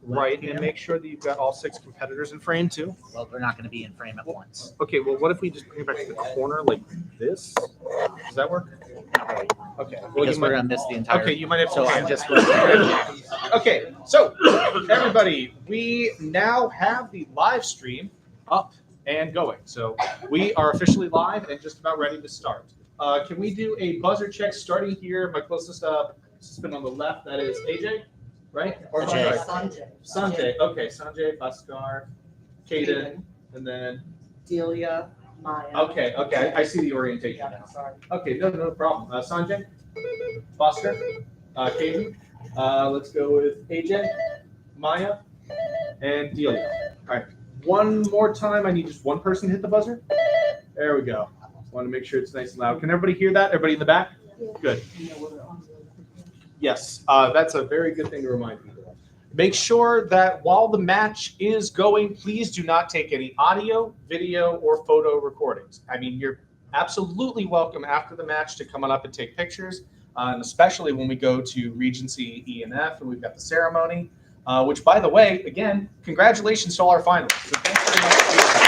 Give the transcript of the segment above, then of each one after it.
Right, and make sure that you've got all 6 competitors in frame too. Well, they're not going to be in frame at once. Okay, well, what if we just bring it back to the corner like this? Does that work? Okay. Well, Because you we're might, going to miss the entire. okay, you might have to. So I'm just. Okay, so everybody, we now have the live stream up and going. So we are officially live and just about ready to start. Can we do a buzzer check starting here? My closest participant on the left, that is AJ, right? Or Ajay. Sanjay. Okay, Sanjay, Bhaskar, Kaden, and then. Delia, Maya. Okay, I see the orientation Yeah, now. sorry. Okay, no problem. Sanjay, Bhaskar, Kaden. Let's go with AJ, Maya, and Delia. All right. One more time. I need just one person to hit the buzzer. There we go. Want to make sure it's nice and loud. Can everybody hear that? Everybody in the back? Good. Yes, that's a very good thing to remind people. Make sure that while the match is going, please do not take any audio, video, or photo recordings. I mean, you're absolutely welcome after the match to come on up and take pictures, and especially when we go to Regency E&F and we've got the ceremony, which, by the way, again, congratulations to all our finalists. So thanks very much for your time.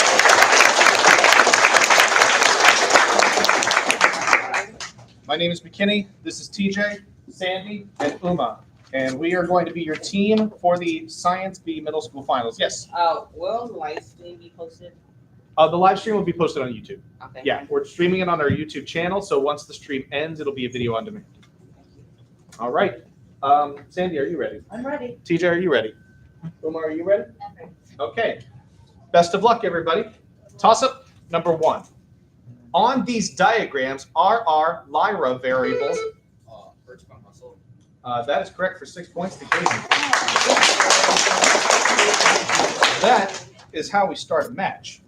My name is McKinney. This is TJ, Sandy, and Uma. And we are going to be your team for the Science B Middle School Finals. Yes. Will the live stream be posted? The live stream will be posted on YouTube. Okay. Yeah, we're streaming it on our YouTube channel. So once the stream ends, it'll be a video on demand. All right. Sandy, are you ready? I'm ready. TJ, are you ready? Uma, are you ready? Okay. Best of luck, everybody. Toss up number 1. On these diagrams are our Lyra variables. That is correct for 6 points to Katie. That is how we start a match.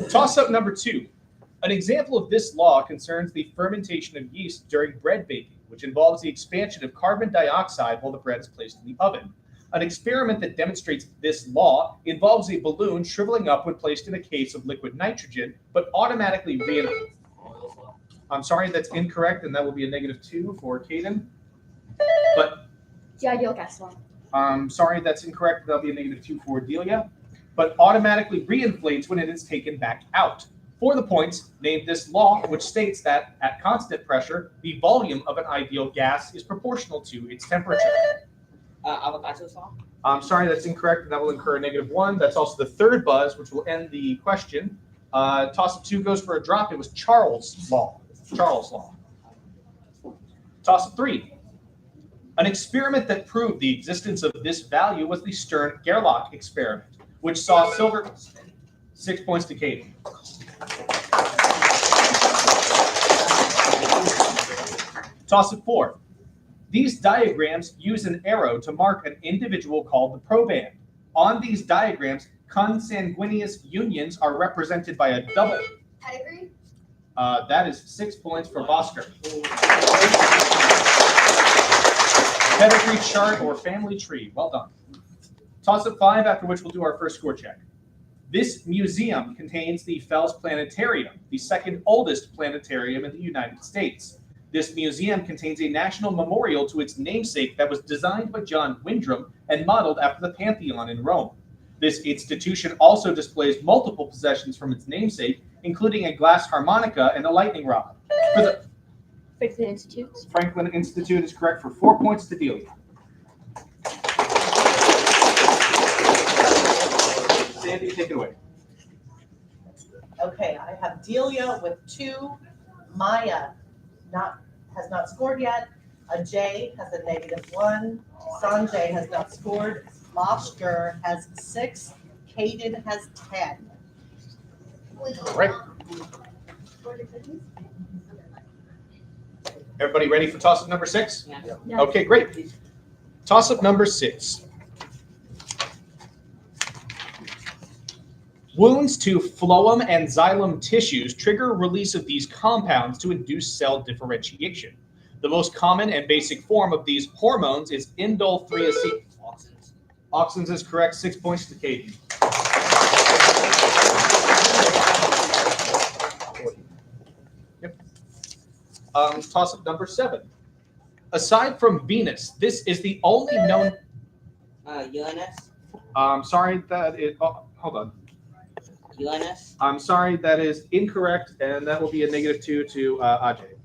Toss up number 2. An example of this law concerns the fermentation of yeast during bread baking, which involves the expansion of carbon dioxide while the bread is placed in the oven. An experiment that demonstrates this law involves a balloon shriveling up when placed in a case of liquid nitrogen, but automatically reinflates. I'm sorry, that's incorrect, and that will be a -2 for Kaden. But The ideal gas law. I'm sorry, that's incorrect. That'll be a -2 for Delia. But automatically reinflates when it is taken back out. For the points, name this law, which states that at constant pressure, the volume of an ideal gas is proportional to its temperature. Avogadro's law. I'm sorry, that's incorrect, and that will incur a -1. That's also the third buzz, which will end the question. Toss up 2 goes for a drop. It was Charles' law. Charles' law. Toss up 3. An experiment that proved the existence of this value was the Stern-Gerlach experiment, which saw silver. 6 points to Katie. Toss up 4. These diagrams use an arrow to mark an individual called the proband. On these diagrams, consanguineous unions are represented by a double. Pedigree? That is 6 points for Bhaskar. Pedigree chart or family tree. Well done. Toss up 5, after which we'll do our first score check. This museum contains the Fels Planetarium, the second oldest planetarium in the United States. This museum contains a national memorial to its namesake that was designed by John Wyndham and modeled after the Pantheon in Rome. This institution also displays multiple possessions from its namesake, including a glass harmonica and a lightning rod. For the Franklin Institute. Franklin Institute is correct for 4 points to Delia. Sandy, take it away. Okay, I have Delia with 2. Maya has not scored yet. Ajay has a -1. Sanjay has not scored. Bhaskar has 6. Kaden has 10. Right. Everybody ready for toss-up number 6? Yeah. Okay, great. Toss-up number 6. Wounds to phloem and xylem tissues trigger release of these compounds to induce cell differentiation. The most common and basic form of these hormones is indole 3-acetylcholine. Auxins is correct. 6 points to Katie. Yep. Toss-up number 7. Aside from Venus, this is the only known. Uranus. Sorry that it. Oh, hold on. UNS? I'm sorry, that is incorrect, and that will be a -2 to Ajay.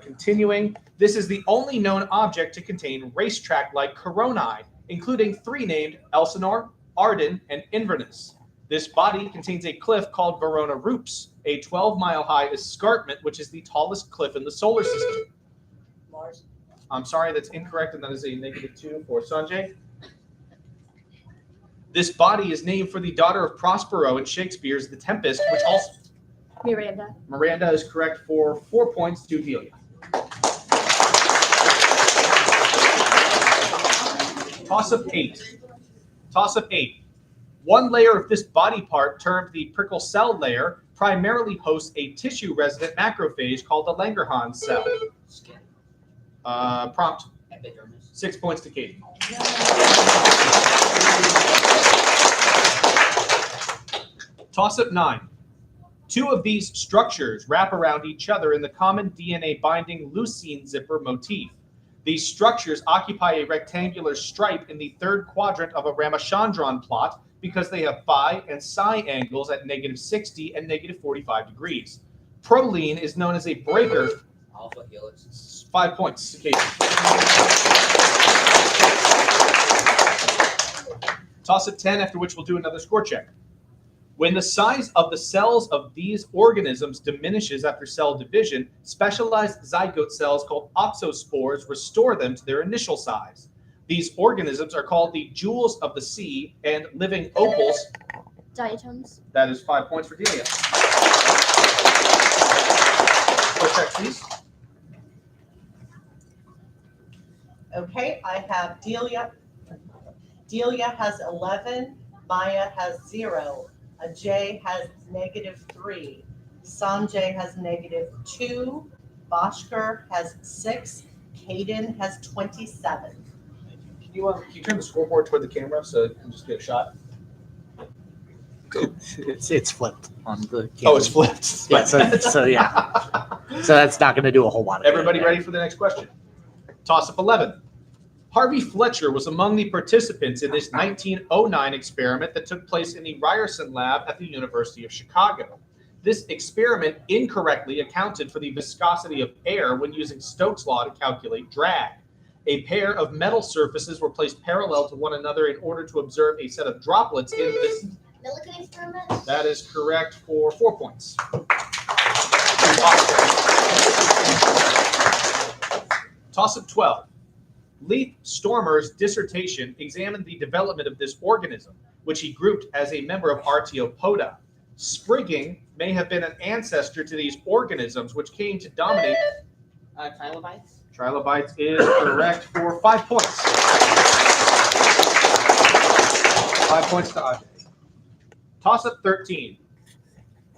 Continuing, this is the only known object to contain racetrack-like coronae, including 3 named Elsinore, Arden, and Inverness. This body contains a cliff called Verona Rupes, a 12-mile-high escarpment, which is the tallest cliff in the solar system. Mars. I'm sorry, that's incorrect, and that is a -2 for Sanjay. This body is named for the daughter of Prospero in Shakespeare's The Tempest, which also Miranda. Miranda is correct for 4 points to Delia. Toss-up 8. Toss-up 8. One layer of this body part, termed the prickle cell layer, primarily hosts a tissue-resident macrophage called the Langerhans cell. Skin. Prompt. Epidermis. 6 points to Katie. Toss-up 9. 2 of these structures wrap around each other in the common DNA-binding leucine zipper motif. These structures occupy a rectangular stripe in the 3rd quadrant of a Ramachandran plot because they have phi and psi angles at -60 and -45 degrees. Proline is known as a breaker. Alpha helix. 5 points to Katie. Toss-up 10, after which we'll do another score check. When the size of the cells of these organisms diminishes after cell division, specialized zygote cells called oxospores restore them to their initial size. These organisms are called the jewels of the sea and living opals. Diatoms. That is 5 points for Delia. Score check, please. Okay, I have Delia. Delia has 11. Maya has 0. Ajay has -3. Sanjay has -2. Bhaskar has 6. Kaden has 27. Can you turn the scoreboard toward the camera so I can just get a shot? It's flipped on the Oh, it's flipped. Yeah, so yeah. So that's not going to do a whole lot of Everybody good. ready for the next question? Toss-up 11. Harvey Fletcher was among the participants in this 1909 experiment that took place in the Ryerson lab at the University of Chicago. This experiment incorrectly accounted for the viscosity of air when using Stokes' law to calculate drag. A pair of metal surfaces were placed parallel to one another in order to observe a set of droplets in this. Millikan experiment. That is correct for 4 points. Toss-up 12. Leif Stormer's dissertation examined the development of this organism, which he grouped as a member of Arthropoda. Sprigging may have been an ancestor to these organisms, which came to dominate. Trilobites? Trilobites is correct for 5 points. 5 points to Ajay. Toss-up 13.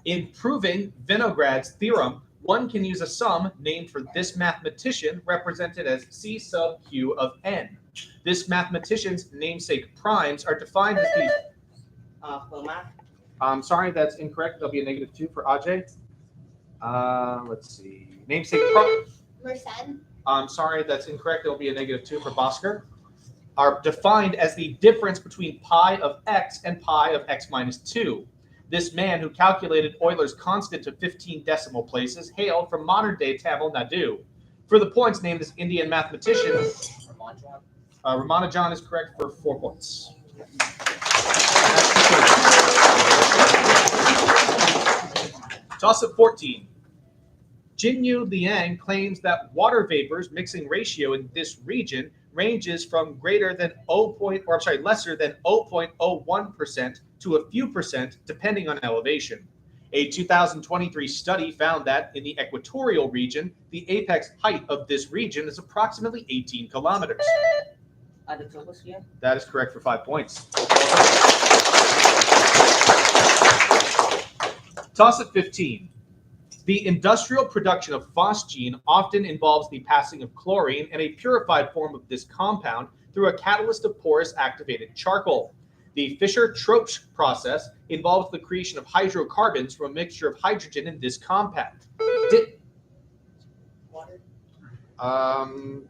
In proving Vinograd's theorem, one can use a sum named for this mathematician represented as C sub q of n. This mathematician's namesake primes are defined as these. Fermat? I'm sorry, that's incorrect. There'll be a -2 for Ajay. Let's see. Namesake prime. Mersenne. I'm sorry, that's incorrect. There'll be a -2 for Bhaskar. Are defined as the difference between pi of x and pi of x minus 2. This man, who calculated Euler's constant to 15 decimal places, hailed from modern-day Tamil Nadu. For the points, named this Indian mathematician. Ramanujan is correct for 4 points. Toss-up 14. Jinyu Liang claims that water vapors mixing ratio in this region ranges from lesser than 0.01% to a few percent, depending on elevation. A 2023 study found that in the equatorial region, the apex height of this region is approximately 18 kilometers. That is correct for 5 points. Toss-up 15. The industrial production of phosgene often involves the passing of chlorine and a purified form of this compound through a catalyst of porous activated charcoal. The Fischer-Tropsch process involves the creation of hydrocarbons from a mixture of hydrogen in this compound.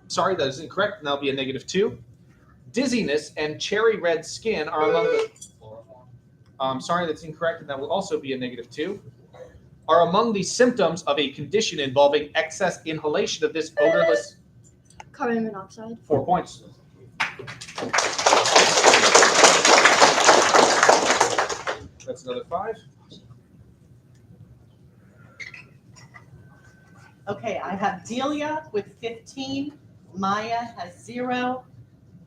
Sorry, that is incorrect, and that'll be a -2. Dizziness and cherry red skin are among the... sorry, that's incorrect, and that will also be a -2. Are among the symptoms of a condition involving excess inhalation of this odorless... Carbon monoxide. 4 points. That's another 5. Okay, I have Delia with 15, Maya has 0,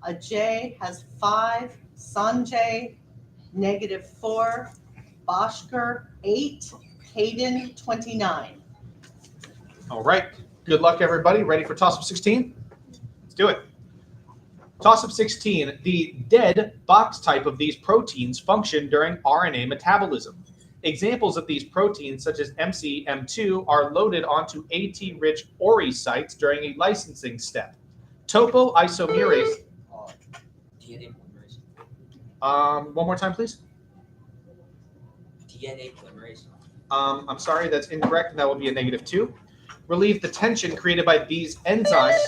Ajay has 5, Sanjay -4, Bhaskar 8, Caden 29. All right. Good luck, everybody. Ready for toss-up 16? Let's do it. Toss-up 16. The dead box type of these proteins function during RNA metabolism. Examples of these proteins, such as MC-M2, are loaded onto AT-rich ORI sites during a licensing step. Topoisomerase. DNA polymerase. One more time, please. DNA polymerase. I'm sorry, that's incorrect, and that will be a -2. Relieve the tension created by these enzymes.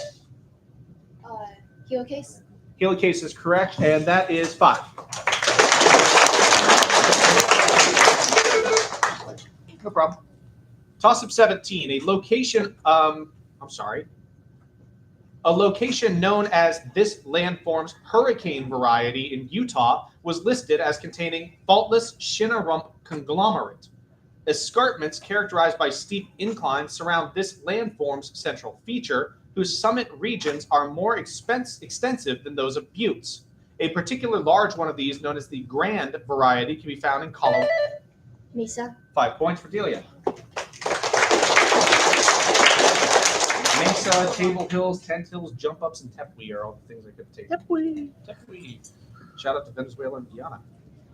Helicase. Helicase is correct, and that is 5. No problem. Toss-up 17. A location known as this landform's hurricane variety in Utah was listed as containing faultless Shinarump conglomerate. Escarpments characterized by steep inclines surround this landform's central feature, whose summit regions are more extensive than those of buttes. A particular large one of these, known as the Grand variety, can be found in Colorado. Mesa. 5 points for Delia. Mesa, Table Hills, Tent Hills, Jump Ups, and Tepuy are all the things I could take. Tepuy. Shout out to Venezuela and Guyana.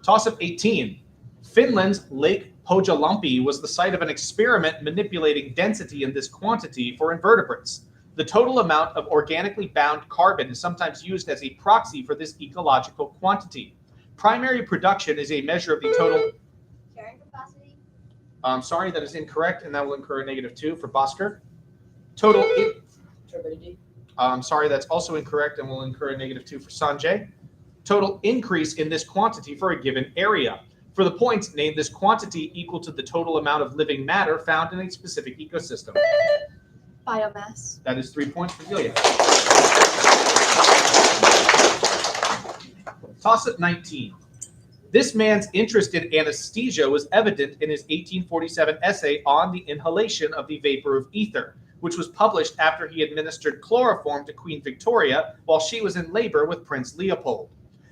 Toss-up 18. Finland's Lake Pohjolampi was the site of an experiment manipulating density in this quantity for invertebrates. The total amount of organically bound carbon is sometimes used as a proxy for this ecological quantity. Primary production is a measure of the total... Carrying capacity. I'm sorry, that is incorrect, and that will incur a -2 for Bhaskar. Total... Turbidity. I'm sorry, that's also incorrect, and will incur a -2 for Sanjay. Total increase in this quantity for a given area. For the points, name this quantity equal to the total amount of living matter found in a specific ecosystem. Biomass. That is 3 points for Delia. Toss-up 19. This man's interest in anesthesia was evident in his 1847 essay on the inhalation of the vapor of ether, which was published after he administered chloroform to Queen Victoria while she was in labor with Prince Leopold.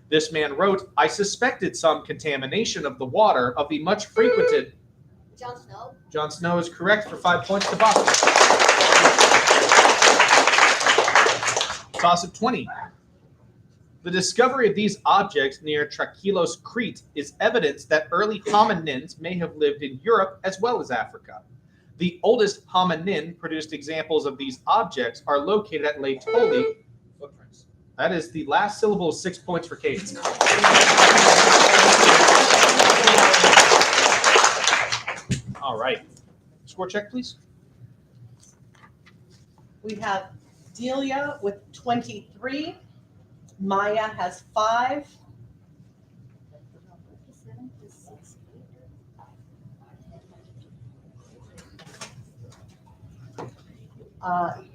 This man wrote, "I suspected some contamination of the water of the much frequented..." Jon Snow. Jon Snow is correct for 5 points to Boston. Toss-up 20. The discovery of these objects near Trachelos, Crete, is evidence that early hominins may have lived in Europe as well as Africa. The oldest hominin produced examples of these objects are located at Lake Toli. Footprints. That is the last syllable of 6 points for Kate. All right. Score check, please. We have Delia with 23, Maya has 5,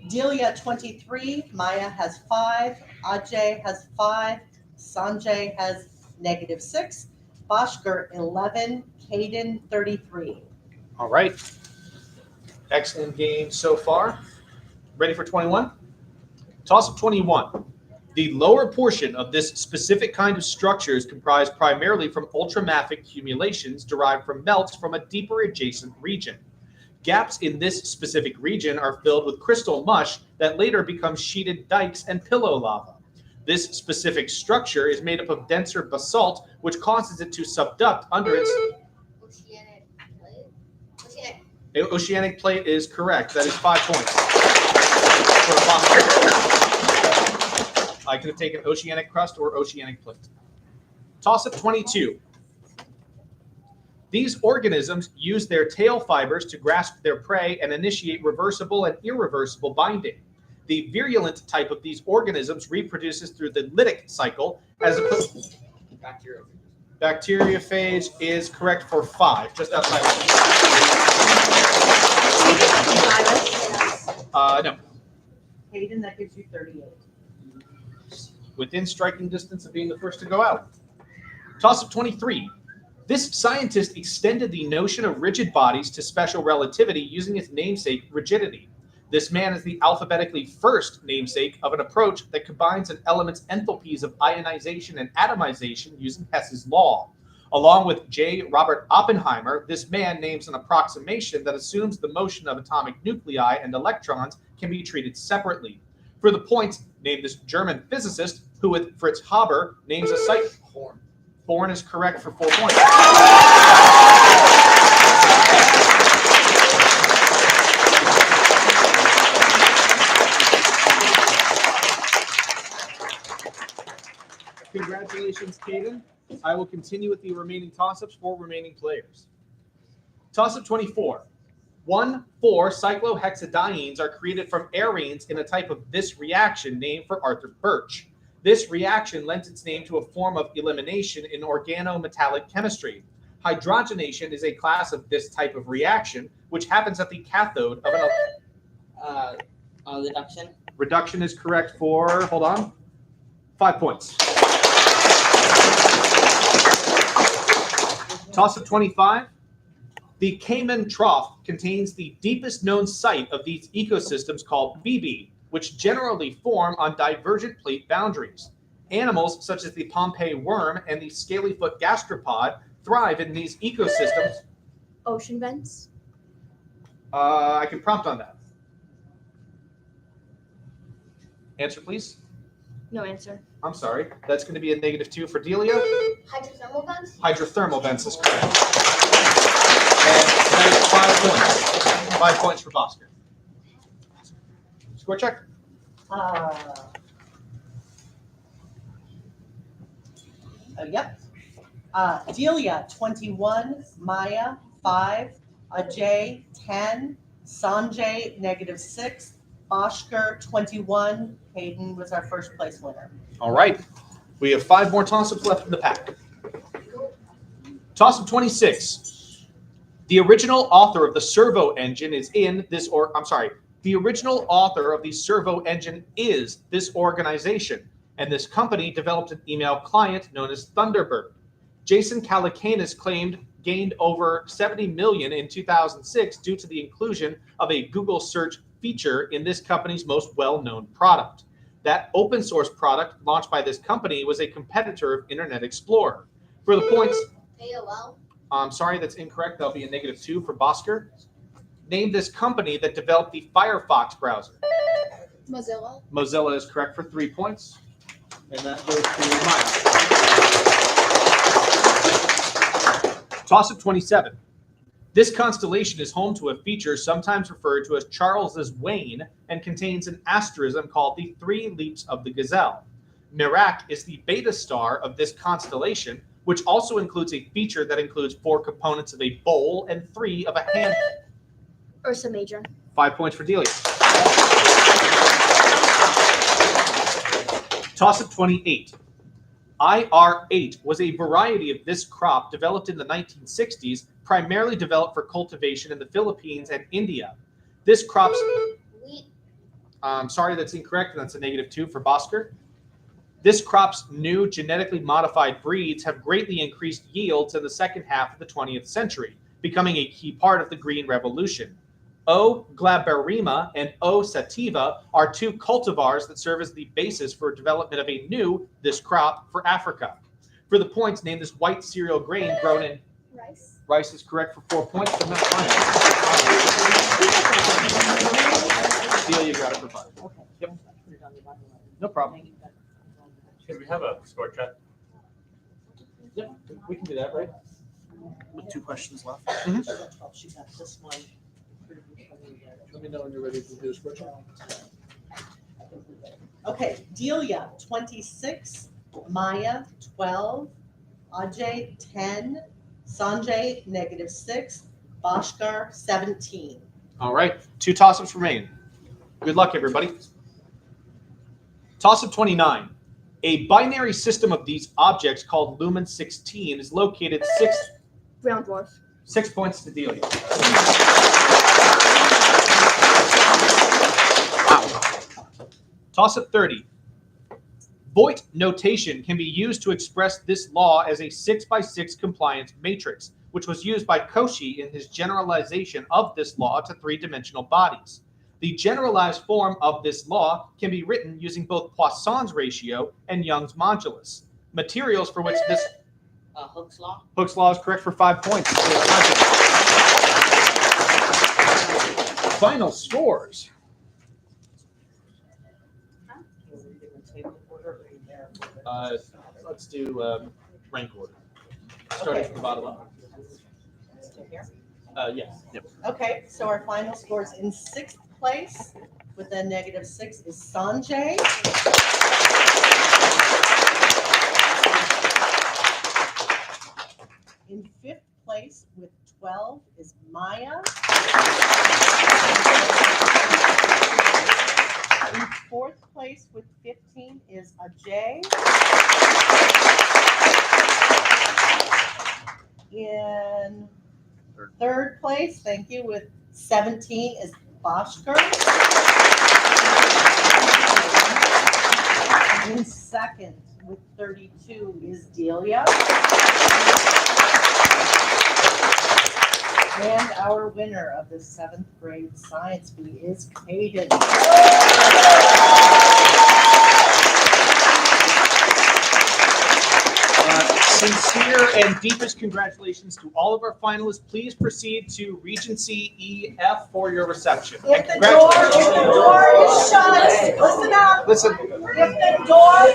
Delia 23, Maya has 5, Ajay has 5, Sanjay has -6, Bhaskar 11, Caden 33. All right. Excellent game so far. Ready for 21? Toss-up 21. The lower portion of this specific kind of structure is comprised primarily from ultramafic accumulations derived from melts from a deeper adjacent region. Gaps in this specific region are filled with crystal mush that later becomes sheeted dikes and pillow lava. This specific structure is made up of denser basalt, which causes it to subduct under its... Oceanic plate. Oceanic. Oceanic plate is correct. That is 5 points. I could have taken oceanic crust or oceanic plate. Toss-up 22. These organisms use their tail fibers to grasp their prey and initiate reversible and irreversible binding. The virulent type of these organisms reproduces through the lytic cycle, as opposed bacteriophage is correct for 5, just outside. No, Hayden, that gives you 38. within striking distance of being the first to go out. Toss-up 23. This scientist extended the notion of rigid bodies to special relativity using its namesake rigidity. This man is the alphabetically first namesake of an approach that combines an element's enthalpies of ionization and atomization using Hess's law. Along with J. Robert Oppenheimer, this man names an approximation that assumes the motion of atomic nuclei and electrons can be treated separately. For the points, name this German physicist who, with Fritz Haber, names a site. Born is correct for 4 points. Congratulations, Caden. I will continue with the remaining toss-ups for remaining players. Toss-up 24. 1,4-cyclohexadienes are created from arenes in a type of this reaction named for Arthur Birch. This reaction lent its name to a form of elimination in organometallic chemistry. Hydrogenation is a class of this type of reaction, which happens at the cathode of an Reduction. reduction is correct for, hold on, 5 points. Toss-up 25. The Cayman Trough contains the deepest known site of these ecosystems called BB, which generally form on divergent plate boundaries. Animals such as the Pompeii worm and the scalyfoot gastropod thrive in these ecosystems. Ocean vents. I can prompt on that. Answer, please. No answer. I'm sorry. That's going to be a -2 for Delia. Hydrothermal vents. Hydrothermal vents is correct. And that is 5 points. 5 points for Bosco. Score check. Yep. Delia, 21. Maya, 5. Ajay, 10. Sanjay, -6. Oscar, 21. Hayden was our first place winner. All right. We have 5 more toss-ups left in the pack. Toss-up 26. The original author of the servo engine is the original author of the servo engine is this organization, and this company developed an email client known as Thunderbird. Jason Calacanis gained over 70 million in 2006 due to the inclusion of a Google search feature in this company's most well-known product. That open source product launched by this company was a competitor of Internet Explorer. For the points, AOL. I'm sorry, that's incorrect. That'll be a -2 for Bosker. Name this company that developed the Firefox browser. Mozilla. Mozilla is correct for 3 points. And that goes to Maya. Toss-up 27. This constellation is home to a feature sometimes referred to as Charles's Wain and contains an asterism called the 3 Leaps of the Gazelle. Merak is the beta star of this constellation, which also includes a feature that includes 4 components of a bowl and 3 of a hand. Ursa Major. 5 points for Delia. Toss-up 28. IR8 was a variety of this crop developed in the 1960s, primarily developed for cultivation in the Philippines and India. This crop's... Wheat. I'm sorry, that's incorrect, and that's a -2 for Bosker. This crop's new genetically modified breeds have greatly increased yields in the second half of the 20th century, becoming a key part of the Green Revolution. O. glaberrima and O. sativa are 2 cultivars that serve as the basis for development of a new this crop for Africa. For the points, name this white cereal grain grown in Rice. rice is correct for 4 points, but not fine. Delia, you got it for 5. Okay. Yep. No problem. Should we have a score check? Yep, we can do that, right? With 2 questions left. She got this one. Let me know when you're ready to do a score check. Okay, Delia, 26. Maya, 12. Ajay, 10. Sanjay, -6. Bhaskar, 17. All right, 2 toss-ups remain. Good luck, everybody. Toss-up 29. A binary system of these objects called Lumen 16 is located Brown dwarf. 6 points to Delia. Toss-up 30. Voigt notation can be used to express this law as a 6x6 compliance matrix, which was used by Cauchy in his generalization of this law to three-dimensional bodies. The generalized form of this law can be written using both Poisson's ratio and Young's modulus. Materials for which this Hooke's law. Hooke's law is correct for 5 points. Final scores. Let's do rank order. Starting from the bottom up. Here. Yes. Okay, so our final scores in 6th place with a -6 is Sanjay. In 5th place with 12 is Maya. In 4th place with 15 is Ajay. In 3rd place, thank you, with 17 is Bhaskar. In 2nd with 32 is Delia. And our winner of the 7th grade science bee is Kaden. Sincere and deepest congratulations to all of our finalists. Please proceed to Regency EF for your reception. If And the door is shut, listen up. Listen. If the door